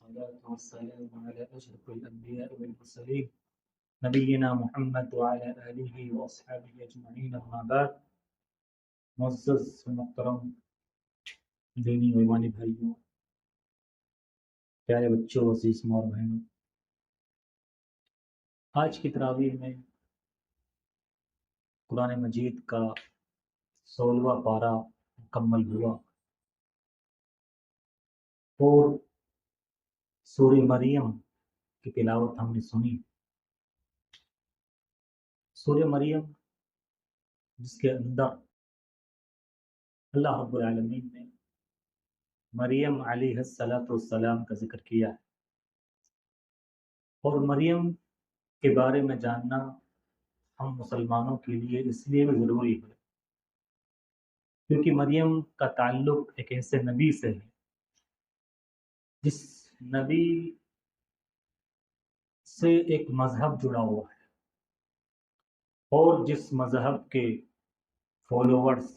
والصلاة والسلام على أشرف الأنبياء والمرسلين نبينا محمد وعلى آله وأصحابه أجمعين أما بعد معزز و محترم دینی و ایمانی بھائیوں، پیارے بچوں، عزیز ماں اور بہنوں، آج کی تراویح میں قرآن مجید کا 16واں پارہ مکمل ہوا اور سورہ مریم کی تلاوت ہم نے سنی۔ سورہ مریم جس کے اندر اللہ رب العالمین نے مریم علیہ السلام کا ذکر کیا ہے، اور مریم کے بارے میں جاننا ہم مسلمانوں کے لیے اس لیے بھی ضروری ہے کیونکہ مریم کا تعلق ایک ایسے نبی سے ہے جس نبی سے ایک مذہب جڑا ہوا ہے، اور جس مذہب کے فالوورز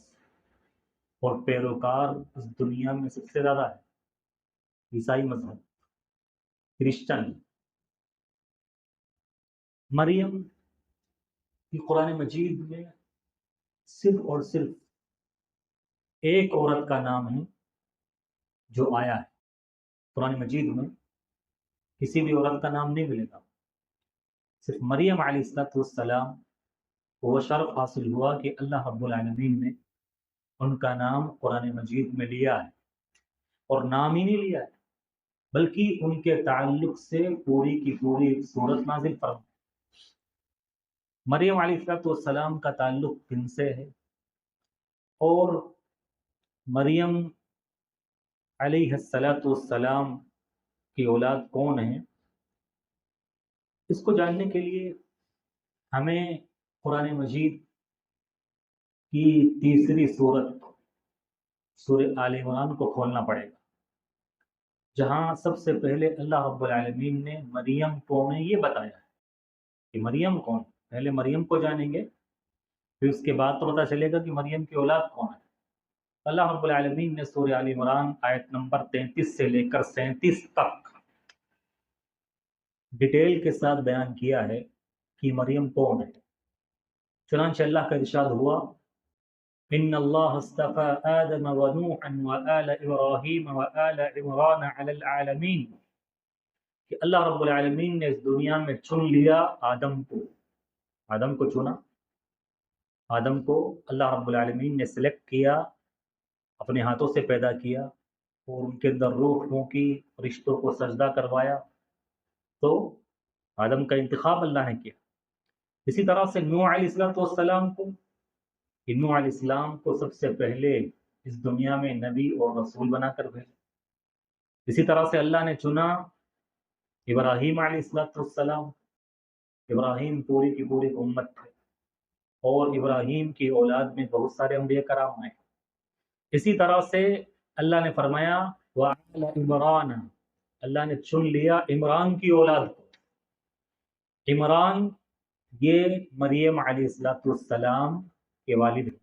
اور پیروکار اس دنیا میں سب سے زیادہ ہے، عیسائی مذہب، کرسچن۔ مریم کی قرآن مجید میں صرف اور صرف ایک عورت کا نام ہے جو آیا ہے۔ قرآن مجید میں کسی بھی عورت کا نام نہیں ملے گا، صرف مریم علیہ السلام کو وہ شرف حاصل ہوا کہ اللہ رب العالمین نے ان کا نام قرآن مجید میں لیا ہے، اور نام ہی نہیں لیا ہے بلکہ ان کے تعلق سے پوری کی پوری سورت نازل فرمائی۔ مریم علیہ السلام کا تعلق کن سے ہے، اور مریم علیہ السلام کی اولاد کون ہیں، اس کو جاننے کے لیے ہمیں قرآن مجید کی تیسری سورت سورہ آل عمران کو کھولنا پڑے گا، جہاں سب سے پہلے اللہ رب العالمین نے مریم کو ہمیں یہ بتایا ہے کہ مریم کون ہے۔ پہلے مریم کو جانیں گے، پھر اس کے بعد تو پتہ چلے گا کہ مریم کی اولاد کون ہے۔ اللہ رب العالمین نے سورہ آل عمران آیت نمبر 33 سے لے کر 37 تک ڈیٹیل کے ساتھ بیان کیا ہے کہ مریم کون ہے۔ چنانچہ اللہ کا ارشاد ہوا، ان اللہ اصطفى آدم ونوحا وآل ابراہیم وآل عمران علی العالمین، کہ اللہ رب العالمین نے اس دنیا میں چن لیا آدم کو چنا، آدم کو اللہ رب العالمین نے سلیکٹ کیا، اپنے ہاتھوں سے پیدا کیا اور ان کے اندر روح پھونکی، رشتوں کو سجدہ کروایا، تو آدم کا انتخاب اللہ نے کیا۔ اسی طرح سے نوح علیہ السلام کو، کہ نوح علیہ السلام کو سب سے پہلے اس دنیا میں نبی اور رسول بنا کر بھیجا۔ اسی طرح سے اللہ نے چنا ابراہیم علیہ السلام۔ ابراہیم پوری کی پوری امت تھے، اور ابراہیم کی اولاد میں بہت سارے انبیاء کرام ہیں۔ اسی طرح سے اللہ نے فرمایا وعلی عمران، اللہ نے چن لیا عمران کی اولاد کو۔ عمران یہ مریم علیہ السلام کے والد ہیں،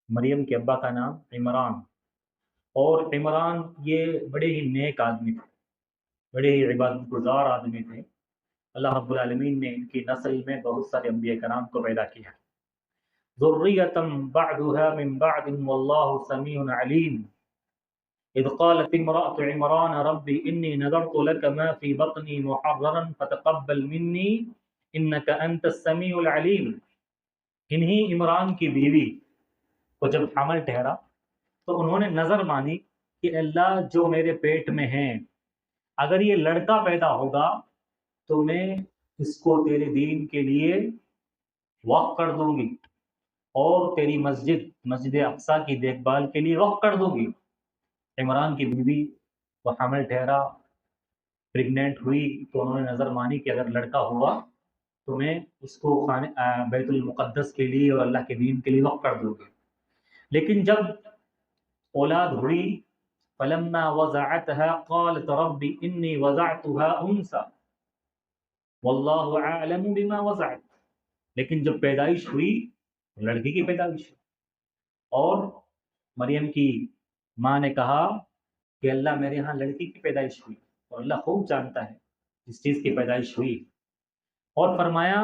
مریم کے ابا کا نام عمران، اور عمران یہ بڑے ہی نیک آدمی تھے، بڑے ہی عبادت گزار آدمی تھے۔ اللہ رب العالمین نے ان کی نسل میں بہت سارے انبیاء کرام کو پیدا کیا۔ ذریۃ بعضها من بعض واللہ سمیع علیم، اذ قالت امرأة عمران رب انی نذرت لك ما في بطنی محررا فتقبل منی انک انت السمیع العلیم۔ انہی عمران کی بیوی کو جب حمل ٹھہرا تو انہوں نے نظر مانی کہ اللہ جو میرے پیٹ میں ہیں، اگر یہ لڑکا پیدا ہوگا تو میں اس کو تیرے دین کے لیے وقف کر دوں گی، اور تیری مسجد اقصیٰ کی دیکھ بھال کے لیے وقف کر دوں گی۔ عمران کی بیوی وہ حمل ٹھہرا، پریگننٹ ہوئی، تو انہوں نے نظر مانی کہ اگر لڑکا ہوا تو میں اس کو بیت المقدس کے لیے اور اللہ کے دین کے لیے وقف کر دوں گی۔ لیکن جب اولاد ہوئی فلما وضعتها قالت رب انی وضعتها انثى واللہ اعلم بما وضعت، لیکن جب پیدائش ہوئی لڑکی کی پیدائش ہوئی، اور مریم کی ماں نے کہا کہ اللہ میرے ہاں لڑکی کی پیدائش ہوئی اور اللہ خوب جانتا ہے جس چیز کی پیدائش ہوئی. اور فرمایا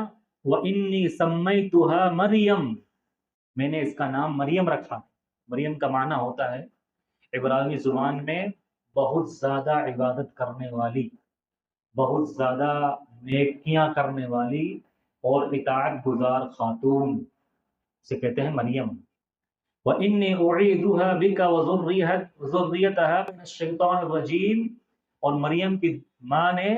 وَإِنِّي سَمَّيْتُهَا مریم، میں نے اس کا نام مریم رکھا. مریم کا معنی ہوتا ہے عبرانی زبان میں بہت زیادہ عبادت کرنے والی، بہت زیادہ نیکیاں کرنے والی اور اطاعت گزار خاتون سے کہتے ہیں مریم. وَإِنِّي أُعِيذُهَا بِكَ وَذُرِّيَّتَهَا مِنَ الشَّيْطَانِ الرَّجِيمِ. اور مریم کی ماں نے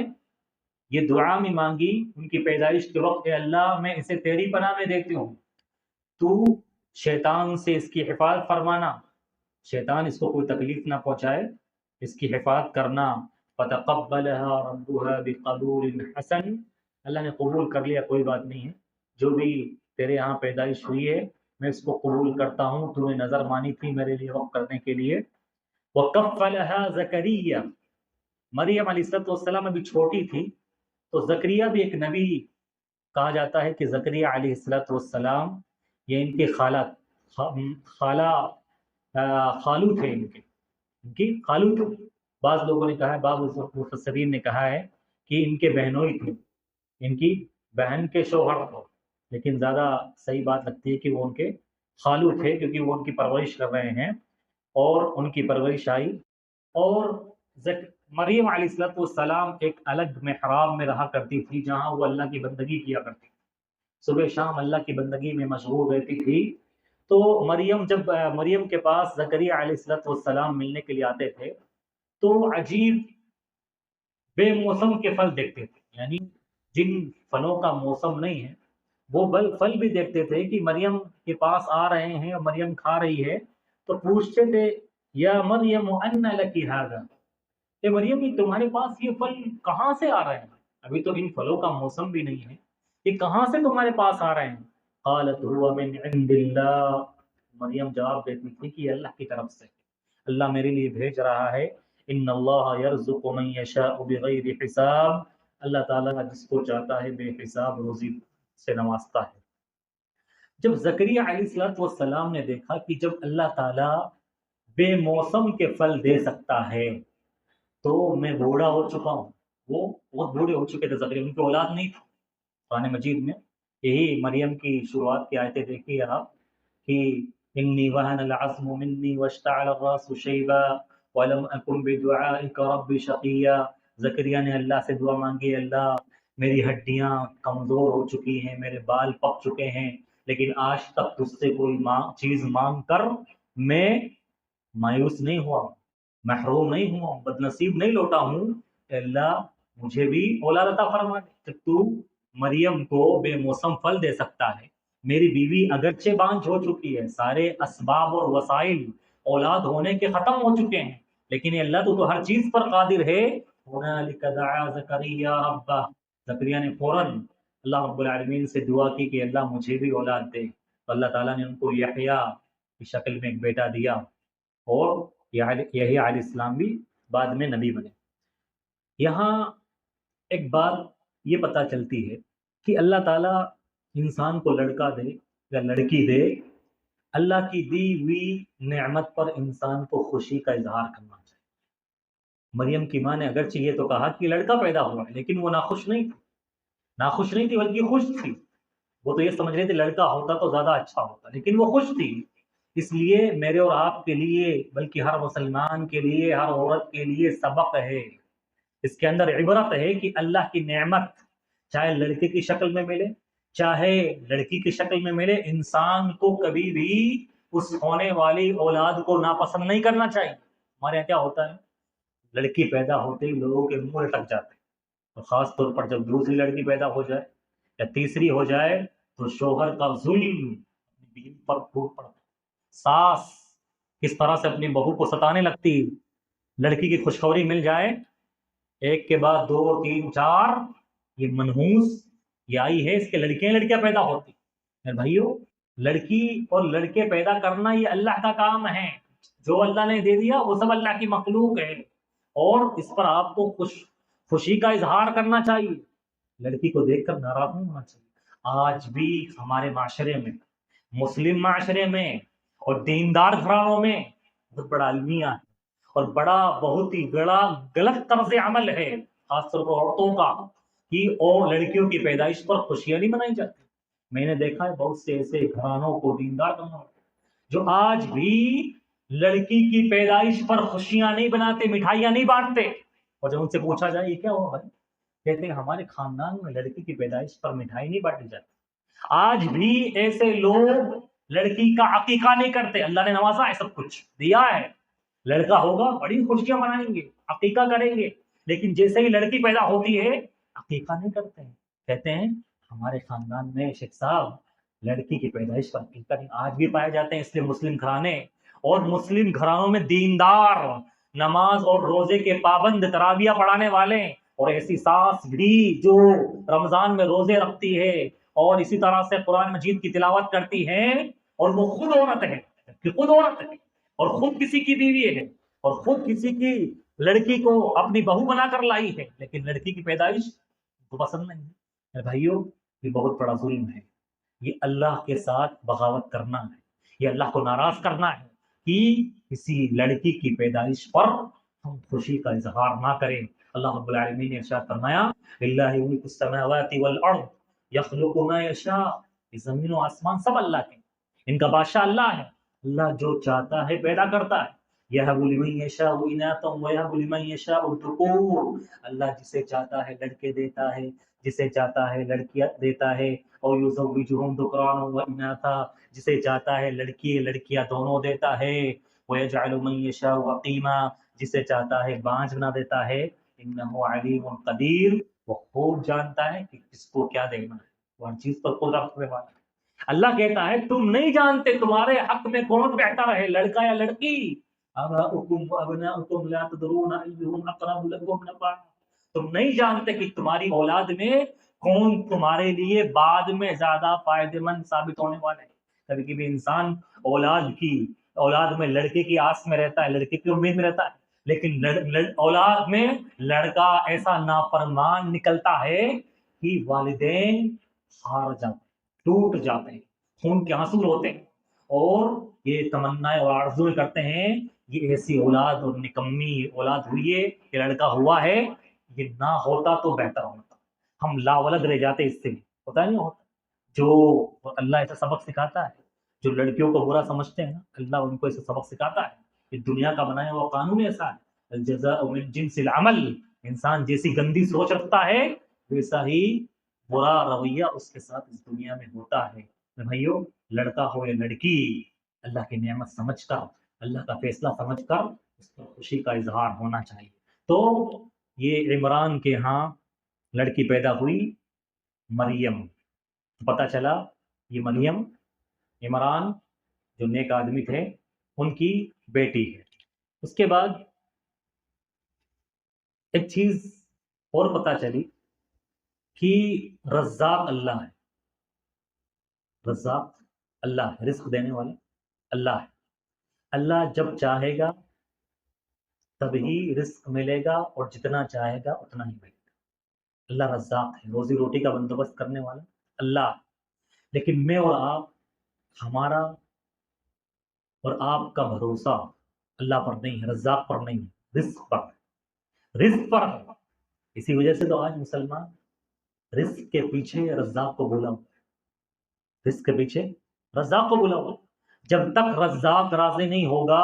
یہ دعا میں مانگی ان کی پیدائش کے وقت، اے اللہ میں اسے تیری پناہ میں دیتی ہوں، تو شیطان سے اس کی حفاظت فرمانا، شیطان اس کو کوئی تکلیف نہ پہنچائے، اس کی حفاظت کرنا. فَتَقَبَّلَهَا رَبُّهَا بِقَبُولٍ حَسَنٍ. اللہ نے قبول کر لیا، کوئی بات نہیں ہے، جو بھی تیرے ہاں پیدائش ہوئی ہے میں اس کو قبول کرتا ہوں، تو نے نظر مانی تھی میرے لیے وقف کرنے کے لیے. وَكَفَّلَهَا زَكَرِيَّا. مریم علیہ السلام ابھی چھوٹی تھی، تو زکریا بھی ایک نبی کہا جاتا ہے کہ زکریا علیہ السلام یہ ان کے خالو تھے، ان کی خالو تھے. بعض لوگوں نے کہا ہے، بعض مفسرین نے کہا ہے کہ ان کے بہنوئی تھے، ان کی بہن کے شوہر تھے، لیکن زیادہ صحیح بات لگتی ہے کہ وہ ان کے خالو تھے، کیونکہ وہ ان کی پرورش کر رہے ہیں اور ان کی پرورش آئی. اور مریم علیہ السلام ایک الگ محراب میں رہا کرتی تھی جہاں وہ اللہ کی بندگی کیا کرتی، صبح شام اللہ کی بندگی میں مشغول رہتی تھی. تو جب مریم کے پاس زکریا علیہ السلام ملنے کے لیے آتے تھے تو عجیب بے موسم کے پھل دیکھتے تھے، یعنی جن پھلوں کا موسم نہیں ہے وہ پھل بھی دیکھتے تھے کہ مریم کے پاس آ رہے ہیں اور مریم کھا رہی ہے، تو پوچھتے تھے یا مریم ان لک ھذا، اے مریم یہ تمہارے پاس یہ پھل کہاں سے آ رہے ہیں؟ ابھی تو ان پھلوں کا موسم بھی نہیں ہے، یہ کہاں سے تمہارے پاس آ رہے ہیں؟ قالت هو من عند اللہ. مریم جواب دیتی تھی کہ اللہ کی طرف سے، اللہ میرے لیے بھیج رہا ہے. ان اللہ یرزق من یشاء بغیر حساب. اللہ تعالیٰ جس کو چاہتا ہے بے حساب روزی سے نوازتا ہے. جب زکریا علیہ السلام نے دیکھا کہ جب اللہ تعالیٰ بے موسم کے پھل دے سکتا ہے تو میں بوڑھا ہو چکا ہوں. وہ بہت بوڑھے ہو چکے تھے زکریا، ان کی اولاد نہیں تھی. قرآن مجید میں یہی مریم کی شروعات کی آیتیں دیکھیے آپ کہ انی وہن العظم منی واشتعل الراس شیبا ولم اکن بدعائک رب شقیا. زکریا نے اللہ سے دعا مانگی، اللہ میری ہڈیاں کمزور ہو چکی ہیں، میرے بال پک چکے ہیں، لیکن آج تک تجھ سے کوئی چیز مانگ کر میں مایوس نہیں ہوا، محروم نہیں ہوا، بد نصیب نہیں لوٹا ہوں. اللہ مجھے بھی اولاد عطا فرما دے. تو مریم کو بے موسم پھل دے سکتا ہے، میری بیوی اگرچہ بانجھ ہو چکی ہے، سارے اسباب اور وسائل اولاد ہونے کے ختم ہو چکے ہیں، لیکن اللہ تو ہر چیز پر قادر ہے. ہنالک دعا زکریا ربہ. زکریا نے فوراً اللہ رب العالمین سے دعا کی کہ اللہ مجھے بھی اولاد دے. تو اللہ تعالیٰ نے ان کو یحییٰ کی شکل میں ایک بیٹا دیا، اور یحییٰ علیہ السلام بھی بعد میں نبی بنے. یہاں ایک بات یہ پتہ چلتی ہے کہ اللہ تعالیٰ انسان کو لڑکا دے یا لڑکی دے، اللہ کی دی ہوئی نعمت پر انسان کو خوشی کا اظہار کرنا چاہیے. مریم کی ماں نے اگرچہ یہ تو کہا کہ لڑکا پیدا ہوا ہے، لیکن وہ ناخوش نہیں تھی بلکہ خوش تھی. وہ تو یہ سمجھ رہے تھے لڑکا ہوتا تو زیادہ اچھا ہوتا، لیکن وہ خوش تھی. اس لیے میرے اور آپ کے لیے، بلکہ ہر مسلمان کے لیے، ہر عورت کے لیے سبق ہے، اس کے اندر عبرت ہے کہ اللہ کی نعمت چاہے لڑکے کی شکل میں ملے چاہے لڑکی کی شکل میں ملے، انسان کو کبھی بھی اس ہونے والی اولاد کو ناپسند نہیں کرنا چاہیے. ہمارے یہاں کیا ہوتا ہے، لڑکی پیدا ہوتے ہی لوگوں کے منہ لٹک جاتے ہیں، اور خاص طور پر جب دوسری لڑکی پیدا ہو جائے یا تیسری ہو جائے تو شوہر کا ظلم بیوی پر پھوٹ پڑتا ہے. ساس کس طرح سے اپنی بہو کو ستانے لگتی، لڑکی کی خوشخبری مل جائے ایک کے بعد 2 3 4 یہ منحوس یہ آئی ہے، اس کے لڑکیاں پیدا ہوتی. میرے بھائیو، لڑکی اور لڑکے پیدا کرنا یہ اللہ کا کام ہے، جو اللہ نے دے دیا وہ سب اللہ کی مخلوق ہے، اور اس پر آپ کو خوشی کا اظہار کرنا چاہیے. لڑکی کو دیکھ کر ناراض نہیں ہونا چاہیے. آج بھی ہمارے معاشرے میں، مسلم معاشرے میں اور دیندار گھرانوں میں بہت بڑا المیہ ہے، اور بڑا بہت ہی بڑا غلط طرز عمل ہے خاص طور پر عورتوں کا کہ اور لڑکیوں کی پیدائش پر خوشیاں نہیں منائی جاتی۔ میں نے دیکھا ہے بہت سے ایسے گھرانوں کو، دیندار گھرانوں کو، جو آج بھی لڑکی کی پیدائش پر خوشیاں نہیں بناتے، مٹھائیاں نہیں بانٹتے، اور جب ان سے پوچھا جائے یہ کیا ہوا بھائی، کہتے ہیں ہمارے خاندان میں لڑکی کی پیدائش پر مٹھائی نہیں بانٹی جاتی۔ آج بھی ایسے لوگ لڑکی کا عقیقہ نہیں کرتے۔ اللہ نے نوازا ہے، سب کچھ دیا ہے، لڑکا ہوگا بڑی خوشیاں منائیں گے، عقیقہ کریں گے، لیکن جیسے ہی لڑکی پیدا ہوتی ہے عقیقہ نہیں کرتے ہیں، کہتے ہیں ہمارے خاندان میں شیخ صاحب لڑکی کی پیدائش پر عقیقہ نہیں۔ آج بھی پائے جاتے ہیں اس لیے مسلم گھرانے، اور مسلم گھرانوں میں دیندار، نماز اور روزے کے پابند، تراویح پڑھانے والے، اور ایسی ساس بھی جو رمضان میں روزے رکھتی ہے اور اسی طرح سے قرآن مجید کی تلاوت کرتی ہے، اور وہ خود عورت ہے، خود عورت ہے، اور خود کسی کی بیوی ہے، اور خود کسی کی لڑکی کو اپنی بہو بنا کر لائی ہے، لیکن لڑکی کی پیدائش کو پسند نہیں ہے۔ میرے بھائیوں، یہ بہت بڑا ظلم ہے، یہ اللہ کے ساتھ بغاوت کرنا ہے، یہ اللہ کو ناراض کرنا ہے کہ کسی لڑکی کی پیدائش پر ہم خوشی کا اظہار نہ کریں۔ اللہ رب العالمین نے ارشاد فرمایا للہ ملک السماوات والارض یخلق ما یشاء، یہ زمین و آسمان سب اللہ کے، ان کا بادشاہ اللہ ہے، اللہ جو چاہتا ہے پیدا کرتا ہے۔ یہب لمن یشاء اناثا ویہب لمن یشاء الذکور، اللہ جسے چاہتا ہے لڑکے دیتا ہے، جسے چاہتا ہے لڑکیاں دیتا ہے، اور یزوجہم ذکرانا واناثا، جسے چاہتا ہے لڑکی لڑکیاں دونوں دیتا ہے، ویجعل من یشاء عقیما، جسے چاہتا ہے بانجھ بنا دیتا ہے، انہ علیم قدیر، وہ خوب جانتا ہے کہ کس کو کیا دینا ہے، وہ ہر چیز پر قدرت رکھنے والا ہے۔ اللہ کہتا ہے تم نہیں جانتے تمہارے حق میں کون بہتر ہے، لڑکا یا لڑکی، آباؤکم وابناؤکم لا تدرون ایہم اقرب لکم نفعا، تم نہیں جانتے کہ تمہاری اولاد میں کون تمہارے لیے بعد میں زیادہ فائدہ مند ثابت ہونے والا ہے۔ کبھی کبھی انسان اولاد میں لڑکے کی آس میں رہتا ہے، لڑکے کی امید میں رہتا ہے، لیکن اولاد میں لڑکا ایسا نافرمان نکلتا ہے کہ والدین ہار جاتے ہیں، ٹوٹ جاتے ہیں، خون کے آنسو روتے ہیں، اور یہ تمنا اور آرزو کرتے ہیں یہ ایسی اولاد اور نکمی اولاد ہوئی ہے، یہ لڑکا ہوا ہے، یہ نہ ہوتا تو بہتر ہوتا، ہم لاولد رہ جاتے اس سے، ہوتا نہیں ہوتا۔ جو اللہ ایسا سبق سکھاتا ہے، جو لڑکیوں کو برا سمجھتے ہیں نا، اللہ ان کو ایسا سبق سکھاتا ہے کہ دنیا کا بنایا ہوا قانون ایسا ہے، الجزاء من جنس العمل، انسان جیسی گندی سوچ رکھتا ہے ویسا ہی برا رویہ اس کے ساتھ اس دنیا میں ہوتا ہے۔ بھائیو، لڑکا ہو یا لڑکی، اللہ کی نعمت سمجھ کر، اللہ کا فیصلہ سمجھ کر اس پر خوشی کا اظہار ہونا چاہیے۔ تو یہ عمران کے ہاں لڑکی پیدا ہوئی، مریم، پتہ چلا یہ مریم عمران جو نیک آدمی تھے ان کی بیٹی ہے۔ اس کے بعد ایک چیز اور پتہ چلی کہ رزاق اللہ ہے، رزاق اللہ ہے، رزق دینے والا اللہ ہے، اللہ جب چاہے گا تبھی رزق ملے گا، اور جتنا چاہے گا اتنا ہی ملے گا۔ اللہ رزاق ہے، روزی روٹی کا بندوبست کرنے والا اللہ ہے، لیکن میں اور آپ، ہمارا اور آپ کا بھروسہ اللہ پر نہیں ہے، رزاق پر نہیں ہے، رزق پر ہے، رزق پر ہے۔ اسی وجہ سے تو آج مسلمان رزق کے پیچھے رزاق کو بھولا ہوا، رزق کے پیچھے رزاق کو بھولا ہوا۔ جب تک رزاق راضی نہیں ہوگا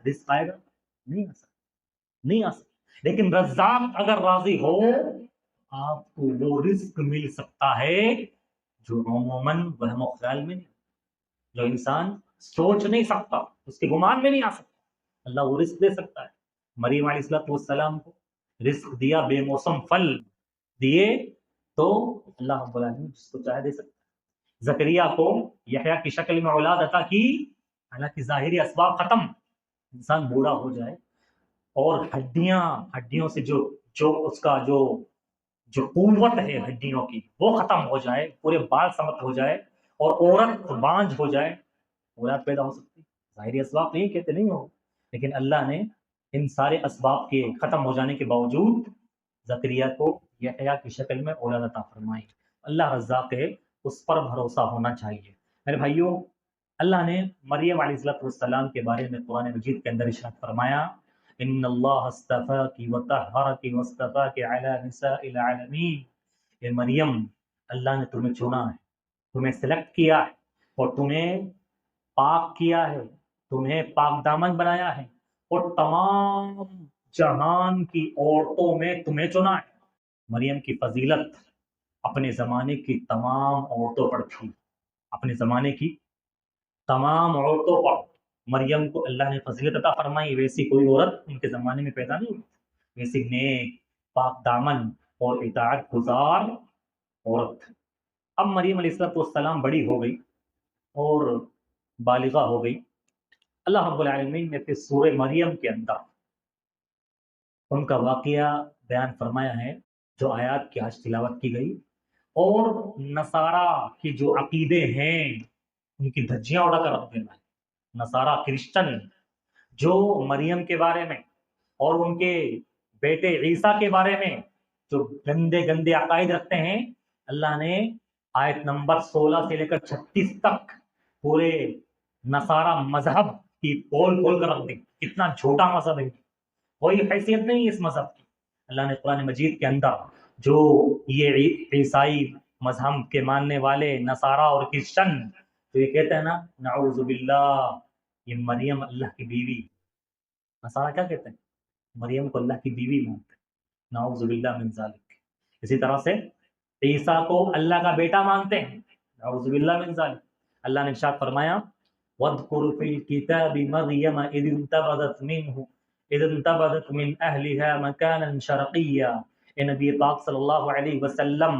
رزق آئے گا نہیں آ سکتا، نہیں آ سکتا، لیکن رزاق اگر راضی ہو آپ کو وہ رزق مل سکتا ہے جو عموماً وہم و خیال میں نہیں، جو انسان سوچ نہیں سکتا، اس کے گمان میں نہیں آ سکتا، اللہ وہ رزق دے سکتا ہے۔ مریم علیہ السلام کو رزق دیا، بے موسم پھل دیے، تو اللہ رب العالمین جس کو چاہے دے سکتا ہے۔ زکریا کو یحییٰ کی شکل میں اولاد عطا کی، حالانکہ ظاہری اسباب ختم، انسان بوڑھا ہو جائے اور ہڈیوں سے جو اس کا جو قوت ہے ہڈیوں کی وہ ختم ہو جائے، پورے بال سمت ہو جائے، اور عورت بانجھ ہو جائے، اولاد پیدا ہو سکتی، ظاہری اسباب نہیں کہتے نہیں ہو، لیکن اللہ نے ان سارے اسباب کے ختم ہو جانے کے باوجود زکریا کو یحییٰ کی شکل میں اولاد عطا فرمائی۔ اللہ رزاق ہے، اس پر بھروسہ ہونا چاہیے۔ میرے بھائیوں، اللہ نے مریم علیہ السلام کے بارے میں قرآن مجید کے اندر ارشاد فرمایا ان اللہ اصطفاکی وطہرکی واصطفاکی علی نساء العالمین، اے مریم اللہ نے تمہیں چنا ہے، تمہیں سلیکٹ کیا ہے اور تمہیں پاک کیا ہے، تمہیں پاک دامن بنایا ہے اور تمام جہان کی عورتوں میں تمہیں چنا ہے۔ مریم کی فضیلت اپنے زمانے کی تمام عورتوں پر تھی، اپنے زمانے کی تمام عورتوں پر مریم کو اللہ نے فضیلت عطا فرمائی، ویسی کوئی عورت ان کے زمانے میں پیدا نہیں ہوئی، ویسی نیک پاک دامن اور اطاعت گزار عورت۔ اب مریم علیہ السلام بڑی ہو گئی اور بالغہ ہو گئی۔ اللہ رب العالمین نے پھر سورہ مریم کے اندر ان کا واقعہ بیان فرمایا ہے، جو آیات کی آج تلاوت کی گئی، اور نصارہ کی جو عقیدے ہیں ان کی دھجیاں اڑا کر رکھ دینا ہے۔ نصارہ کرسچن جو مریم کے بارے میں اور ان کے بیٹے عیسیٰ کے بارے میں جو گندے گندے عقائد رکھتے ہیں، اللہ نے آیت نمبر 16 سے لے کر 36 تک پورے نصارہ مذہب کی پول کھول کر رکھ دی۔ کتنا جھوٹا مذہب ہے، کوئی حیثیت نہیں اس مذہب کی۔ اللہ نے قرآن مجید کے اندر جو یہ عیسائی مذہب کے ماننے والے نصارہ اور کرسچن تو یہ کہتے ہیں نا نعوذ باللہ یہ مریم اللہ کی بیوی، نصارہ کیا کہتے ہیں؟ مریم کو اللہ کی بیوی مانتے ہیں، نعوذ باللہ من ذالک۔ اسی طرح سے عیسیٰ کو اللہ کا بیٹا مانتے ہیں، نعوذ باللہ من ذالک۔ اللہ نے ارشاد فرمایا وَاذْكُرْ فِي الْكِتَابِ مَرْيَمَ إِذِ انتبذت من اہلها مکانا شرقیا۔ اے نبی پاک صلی اللہ علیہ وسلم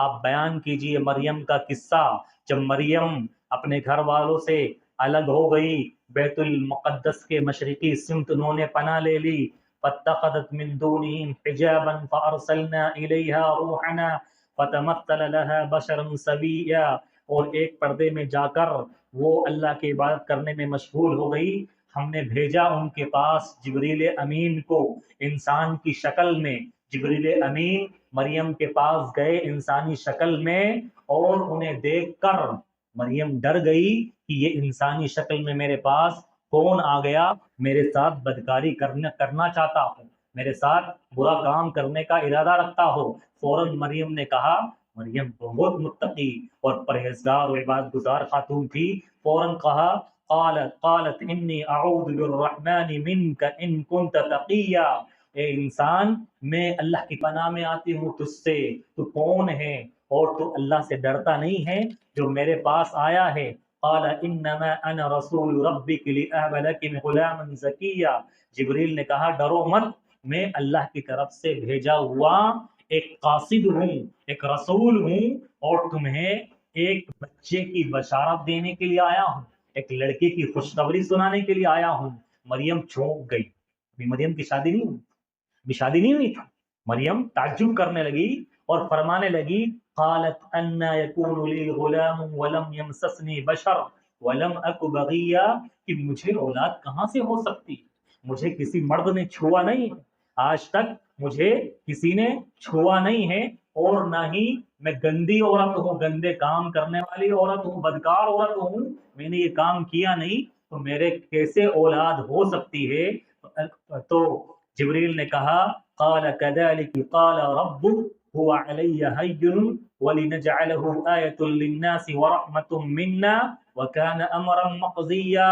آپ بیان کیجئے مریم کا قصہ، جب مریم اپنے گھر والوں سے الگ ہو گئی، بیت المقدس کے مشرقی سمت انہوں نے پناہ لے لی، فاتخذت من دونهم حجابا فارسلنا الیہا روحنا فتمثل لها بشرا سویا، اور ایک پردے میں جا کر وہ اللہ کی عبادت کرنے میں مشغول ہو گئی، ہم نے بھیجا ان کے پاس جبریل امین کو انسان کی شکل میں۔ جبریل امین مریم کے پاس گئے انسانی شکل میں، اور انہیں دیکھ کر مریم ڈر گئی کہ یہ انسانی شکل میں میرے پاس کون آ گیا، میرے ساتھ بدکاری کرنا چاہتا ہو، میرے ساتھ برا کام کرنے کا ارادہ رکھتا ہو۔ فوراً مریم نے کہا، مریم بہت متقی اور پرہیزگار اور عبادت گزار خاتون تھی، فوراً کہا قالت انی اعوذ بالرحمن منک ان کنت تقیا، اے انسان میں اللہ کی پناہ میں آتی ہوں تجھ سے، تو کون ہے اور تو اللہ سے ڈرتا نہیں ہے جو میرے پاس آیا ہے۔ قال انما انا رسول ربک لاہب لک غلاما زکیا، جبریل نے کہا ڈرو مت، میں اللہ کی طرف سے بھیجا ہوا ایک قاصد ہوں، ایک رسول ہوں، اور تمہیں ایک بچے کی بشارت دینے کے لیے آیا ہوں، ایک لڑکے کی خوشخبری سنانے کے لیے آیا ہوں۔ مریم چونک گئی، ابھی مریم کی شادی نہیں ہوئی، ابھی شادی نہیں ہوئی تھی۔ مریم تعجب کرنے لگی اور فرمانے لگی قالت انا یکون لی غلام ولم یمسسنی بشر ولم اک بغیا، کہ مجھے اولاد کہاں سے ہو سکتی، مجھے کسی مرد نے چھوا نہیں، آج تک مجھے کسی نے چھوا نہیں ہے، اور نہ ہی میں گندی عورت ہوں، گندے کام کرنے والی عورت ہوں، بدکار عورت ہوں، میں نے یہ کام کیا نہیں، تو میرے کیسے اولاد ہو سکتی ہے؟ تو جبریل نے کہا قال كذلك قال ربك هو علي هين ولنجعله آية للناس ورحمة منا وكان امرا مقضيا،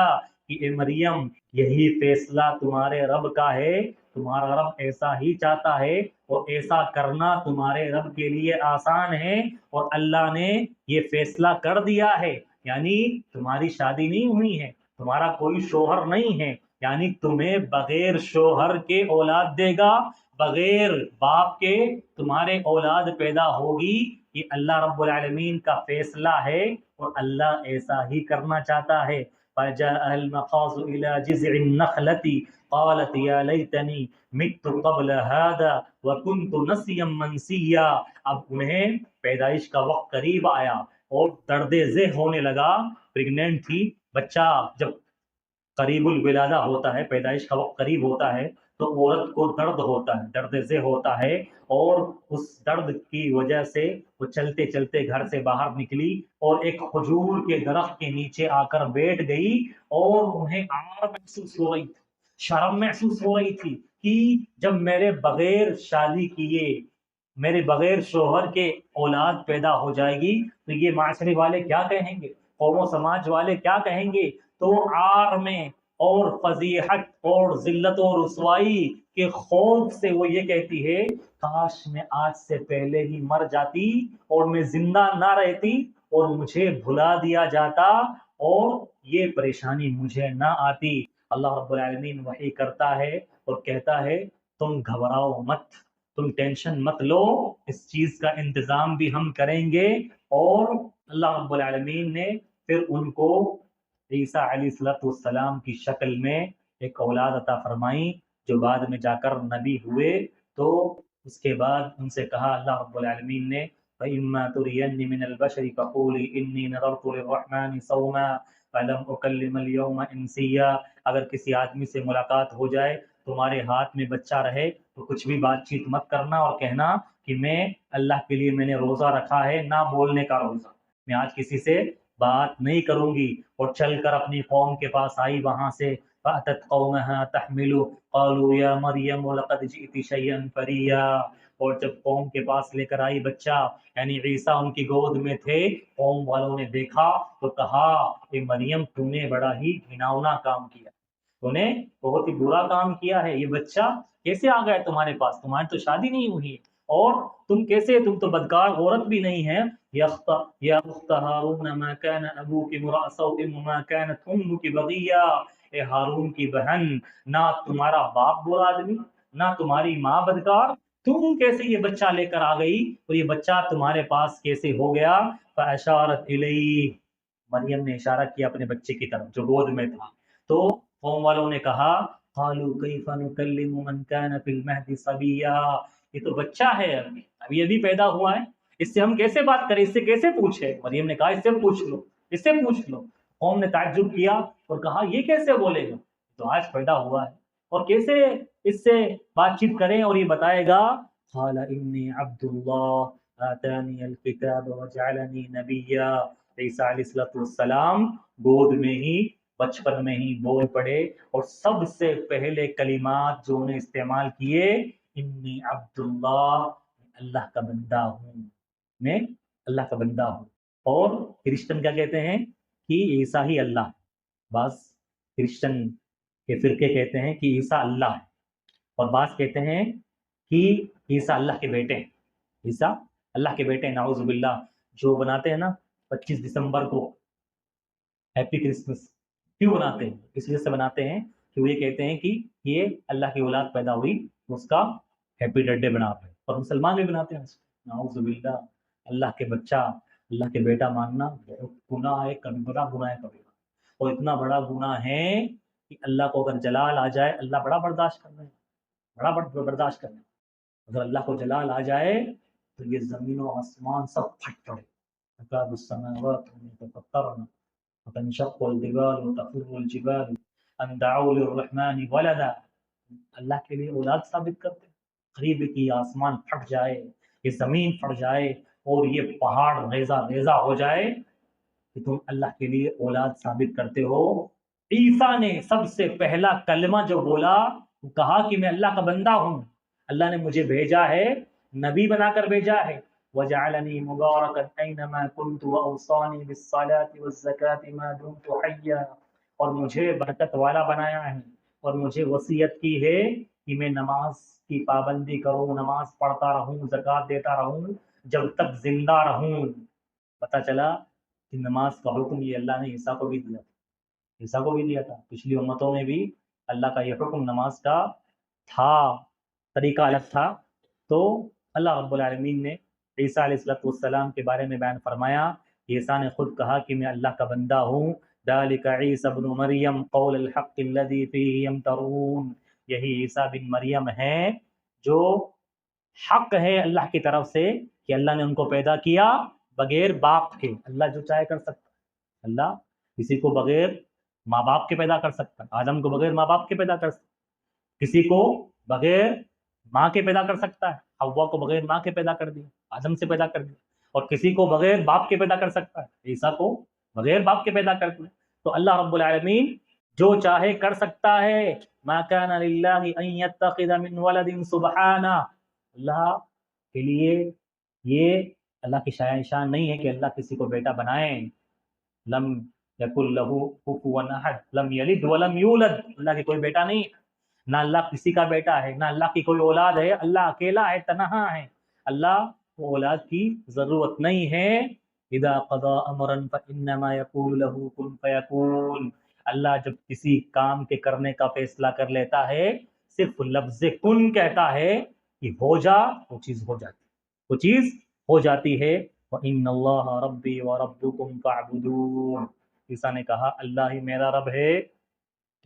کہ اے مریم یہی فیصلہ تمہارے رب کا ہے، تمہارا رب ایسا ہی چاہتا ہے اور ایسا کرنا تمہارے رب کے لیے آسان ہے، اور اللہ نے یہ فیصلہ کر دیا ہے، یعنی تمہاری شادی نہیں ہوئی ہے، تمہارا کوئی شوہر نہیں ہے، یعنی تمہیں بغیر شوہر کے اولاد دے گا، بغیر باپ کے تمہارے اولاد پیدا ہوگی، یہ اللہ رب العالمین کا فیصلہ ہے اور اللہ ایسا ہی کرنا چاہتا ہے۔ فجاء المخاض إلى جذع النخلة قالت يا ليتني مت قبل هذا وكنت نسيا منسيا، اب انہیں پیدائش کا وقت قریب آیا اور درد ذہ ہونے لگا، پریگننٹ تھی، بچہ جب قریب الولادہ ہوتا ہے، پیدائش کا وقت قریب ہوتا ہے تو عورت کو درد ہوتا ہے، درد ذہ ہوتا ہے، اور اس درد کی وجہ سے وہ چلتے چلتے گھر سے باہر نکلی اور ایک کھجور کے درخت کے نیچے آ کر بیٹھ گئی، اور انہیں آر محسوس ہو رہی تھی، شرم محسوس ہو رہی تھی کہ جب میرے بغیر شادی کیے، میرے بغیر شوہر کے اولاد پیدا ہو جائے گی تو یہ معاشرے والے کیا کہیں گے، قوم و سماج والے کیا کہیں گے؟ تو عار میں اور فضیحت اور ذلت و رسوائی کے خوف سے وہ یہ کہتی ہے کاش میں آج سے پہلے ہی مر جاتی اور میں زندہ نہ رہتی اور مجھے بھلا دیا جاتا اور یہ پریشانی مجھے نہ آتی۔ اللہ رب العالمین وحی کرتا ہے اور کہتا ہے تم گھبراؤ مت، تم ٹینشن مت لو، اس چیز کا انتظام بھی ہم کریں گے۔ اور اللہ رب العالمین نے پھر ان کو عیسیٰ علیہ السلام کی شکل میں ایک اولاد عطا فرمائی جو بعد میں جا کر نبی ہوئے۔ تو اس کے بعد ان سے کہا اللہ رب العالمین نے فَإِمَّا تُرِيَنِّ مِنَ الْبَشَرِ فَقُولِ إِنِّي نَذَرْتُ لِلرَّحْمَنِ صَوْمًا فَلَمْ أُكَلِّمَ الْيَوْمَ إِنسِيًّا۔ اگر کسی آدمی سے ملاقات ہو جائے، تمہارے ہاتھ میں بچہ رہے تو کچھ بھی بات چیت مت کرنا اور کہنا کہ میں اللہ کے لیے میں نے روزہ رکھا ہے، نہ بولنے کا روزہ، میں آج کسی سے بات نہیں کروں گی۔ اور چل کر اپنی قوم کے پاس آئی، وہاں سے فَأَتَتْ قَوْمَهَا تَحْمِلُ قَالُوا يَا مَرْيَمُ لَقَدْ جِئْتِ شَيْئًا فَرِيًّا۔ اور جب قوم کے پاس لے کر آئی بچہ، یعنی عیسیٰ ان کی گود میں تھے، قوم والوں نے دیکھا تو کہا کہ مریم تو نے بڑا ہی گھناؤنا کام کیا، تو نے بہت ہی برا کام کیا ہے، یہ بچہ کیسے آ گیا تمہارے پاس، تمہاری تو شادی نہیں ہوئی اور تم کیسے، تم تو بدکار عورت بھی نہیں ہے۔ یا اخت ہارون ما كان ابوك امرأ سوء وما كانت امك بغيا۔ اے ہارون کی بہن، نہ تمہارا باپ برا آدمی نہ تمہاری ماں بدکار، تم کیسے یہ بچہ لے کر آ گئی اور یہ بچہ تمہارے پاس کیسے ہو گیا؟ فاشارت الیہ، مریم نے اشارہ کیا اپنے بچے کی طرف جو گود میں تھا۔ تو قوم والوں نے کہا قالوا کیف نکلم من کان فی المہد صبیا، یہ تو بچہ ہے، ابھی ابھی پیدا ہوا ہے، اس سے ہم کیسے بات کریں، اس سے کیسے پوچھے؟ مریم نے کہا اس سے پوچھ لو، اس سے پوچھ لو۔ قوم نے تعجب کیا اور کہا یہ کیسے بولے گا، تو آج پیدا ہوا ہے اور کیسے اس سے بات چیت کریں اور یہ بتائے گا؟ قال انی عبد اللہ آتانی الکتاب وجعلنی نبیا۔ عیسیٰ علیہ السلام گود میں ہی بچپن میں ہی بول پڑے اور سب سے پہلے کلمات جو انہیں استعمال کیے انی عبد اللہ، اللہ کا بندہ ہوں، میں اللہ کا بندہ ہوں۔ اور کرسچن کیا کہتے ہیں کہ عیسیٰ ہی اللہ ہے، بعض کرسچن کے فرقے کہتے ہیں کہ عیسیٰ اللہ ہے اور بعض کہتے ہیں کہ عیسیٰ اللہ کے بیٹے ہیں، عیسیٰ اللہ کے بیٹے ہیں، نعوذ باللہ۔ جو بناتے ہیں نا 25 دسمبر کو ہیپی کرسمس، کیوں بناتے ہیں؟ اس وجہ سے بناتے ہیں کہ وہ یہ کہتے ہیں کہ یہ اللہ کی اولاد پیدا ہوئی تو اس کا ہیپی برتھ ڈے بناتے ہیں، اور مسلمان بھی بناتے ہیں، نعوذ باللہ۔ اللہ کے بچہ، اللہ کے بیٹا ماننا بہت گناہ ہے، کبھی بڑا گناہ ہے، کبھی اور اتنا بڑا گناہ ہے کہ اللہ کو اگر جلال آ جائے، اللہ بڑا برداشت کر رہے ہیں، بڑا برداشت کر رہے ہیں، اگر اللہ کو جلال آ جائے تو یہ زمین و آسمان سب پھٹ پڑے، تکاد السماوات يتفطرن وتنشق الجبال وتخر الجبال ان دعوا للرحمن ولدا۔ اللہ کے لیے اولاد ثابت کرتے ہیں، قریب کی آسمان پھٹ جائے، یہ زمین پھٹ جائے اور یہ پہاڑ ریزہ ریزہ ہو جائے کہ تم اللہ کے لیے اولاد ثابت کرتے ہو۔ عیسیٰ نے سب سے پہلا کلمہ جو بولا وہ کہا کہ میں اللہ کا بندہ ہوں، اللہ نے مجھے بھیجا ہے، نبی بنا کر بھیجا ہے۔ وجعلنی مبارکا اینما کنت واوصانی بالصلاة والزکاة ما دمت حیا، اور مجھے برکت والا بنایا ہے اور مجھے وصیت کی ہے کہ میں نماز کی پابندی کروں، نماز پڑھتا رہوں، زکوٰۃ دیتا رہوں جب تک زندہ رہوں۔ پتہ چلا کہ نماز کا حکم یہ اللہ نے عیسیٰ کو بھی دیا تھا، عیسیٰ کو بھی دیا تھا، پچھلی امتوں میں بھی اللہ کا یہ حکم نماز کا تھا، طریقہ الگ تھا۔ تو اللہ رب العالمین نے عیسیٰ علیہ السلام کے بارے میں بیان فرمایا، عیسیٰ نے خود کہا کہ میں اللہ کا بندہ ہوں، ذالک عیسیٰ ابن مریم قول الحق الذی فیہ یمترون، یہی عیسیٰ بن مریم ہے جو حق ہے اللہ کی طرف سے کہ اللہ نے ان کو پیدا کیا بغیر باپ کے۔ اللہ جو چاہے کر سکتا ہے، اللہ کسی کو بغیر ماں باپ کے پیدا کر سکتا ہے، آدم کو بغیر ماں باپ کے پیدا کر سکتا ہے، کسی کو بغیر ماں کے پیدا کر سکتا ہے، حوا کو بغیر ماں کے پیدا کر دیا، آدم سے پیدا کر دیا، اور کسی کو بغیر باپ کے پیدا کر سکتا ہے، عیسیٰ کو بغیر باپ کے پیدا کر دیا۔ تو اللہ رب العالمین جو چاہے کر سکتا ہے. ما کان للہ ان یتخذ من ولد سبحانہ، اللہ کے لیے یہ اللہ کی شان نہیں ہے کہ اللہ کسی کو بیٹا بنائے. لم یکن لہ کفوا احد لم یلد ولم یولد، اللہ کے کوئی بیٹا نہیں، نہ اللہ کسی کا بیٹا ہے، نہ اللہ کی کوئی اولاد ہے. اللہ اکیلا ہے، تنہا ہے، اللہ کو اولاد کی ضرورت نہیں ہے. اذا قضى امرا فانما يقول له كن فيكون، اللہ جب کسی کام کے کرنے کا فیصلہ کر لیتا ہے صرف لفظ کن کہتا ہے کہ ہو جا، وہ چیز ہو جاتی، وہ چیز ہو جاتی ہے. وَإِنَّ اللَّهَ رَبِّي وَرَبُّكُمْ فَاعْبُدُونِ، عیسیٰ نے کہا اللہ ہی میرا رب ہے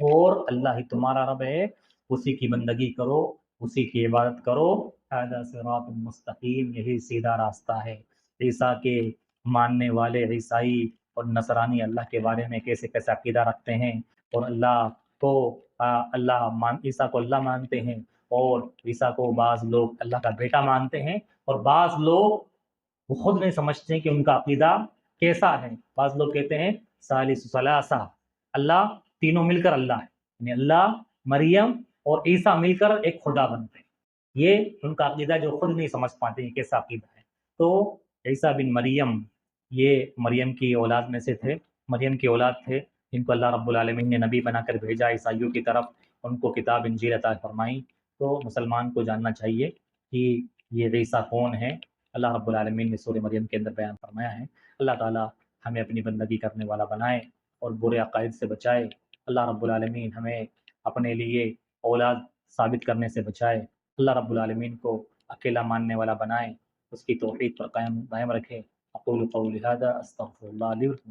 اور اللہ ہی تمہارا رب ہے، اسی کی بندگی کرو، اسی کی عبادت کرو. هذا صراط مستقیم، یہی سیدھا راستہ ہے. عیسیٰ کے ماننے والے عیسائی اور نصرانی اللہ کے بارے میں کیسے کیسے عقیدہ رکھتے ہیں اور اللہ کو عیسیٰ کو اللہ مانتے ہیں، اور عیسیٰ کو بعض لوگ اللہ کا بیٹا مانتے ہیں، اور بعض لوگ وہ خود نہیں سمجھتے کہ ان کا عقیدہ کیسا ہے. بعض لوگ کہتے ہیں ثالث ثلاثہ، اللہ تینوں مل کر اللہ ہے، یعنی اللہ، مریم اور عیسیٰ مل کر ایک خدا بنتے ہیں. یہ ان کا عقیدہ جو خود نہیں سمجھ پاتے ہیں کیسا عقیدہ ہے. تو عیسیٰ بن مریم یہ مریم کی اولاد میں سے تھے، مریم کی اولاد تھے جن کو اللہ رب العالمین نے نبی بنا کر بھیجا عیسائیوں کی طرف، ان کو کتاب انجیل عطا فرمائی. تو مسلمان کو جاننا چاہیے کہ یہ عیسیٰ کون ہے. اللہ رب العالمین نے سورہ مریم کے اندر بیان فرمایا ہے. اللہ تعالیٰ ہمیں اپنی بندگی کرنے والا بنائے اور برے عقائد سے بچائے. اللہ رب العالمین ہمیں اپنے لیے اولاد ثابت کرنے سے بچائے. اللہ رب العالمین کو اکیلا ماننے والا بنائے، اس کی توحید پر قائم رکھے. اقول قولی ھذا استغفر اللہ لی ولکم.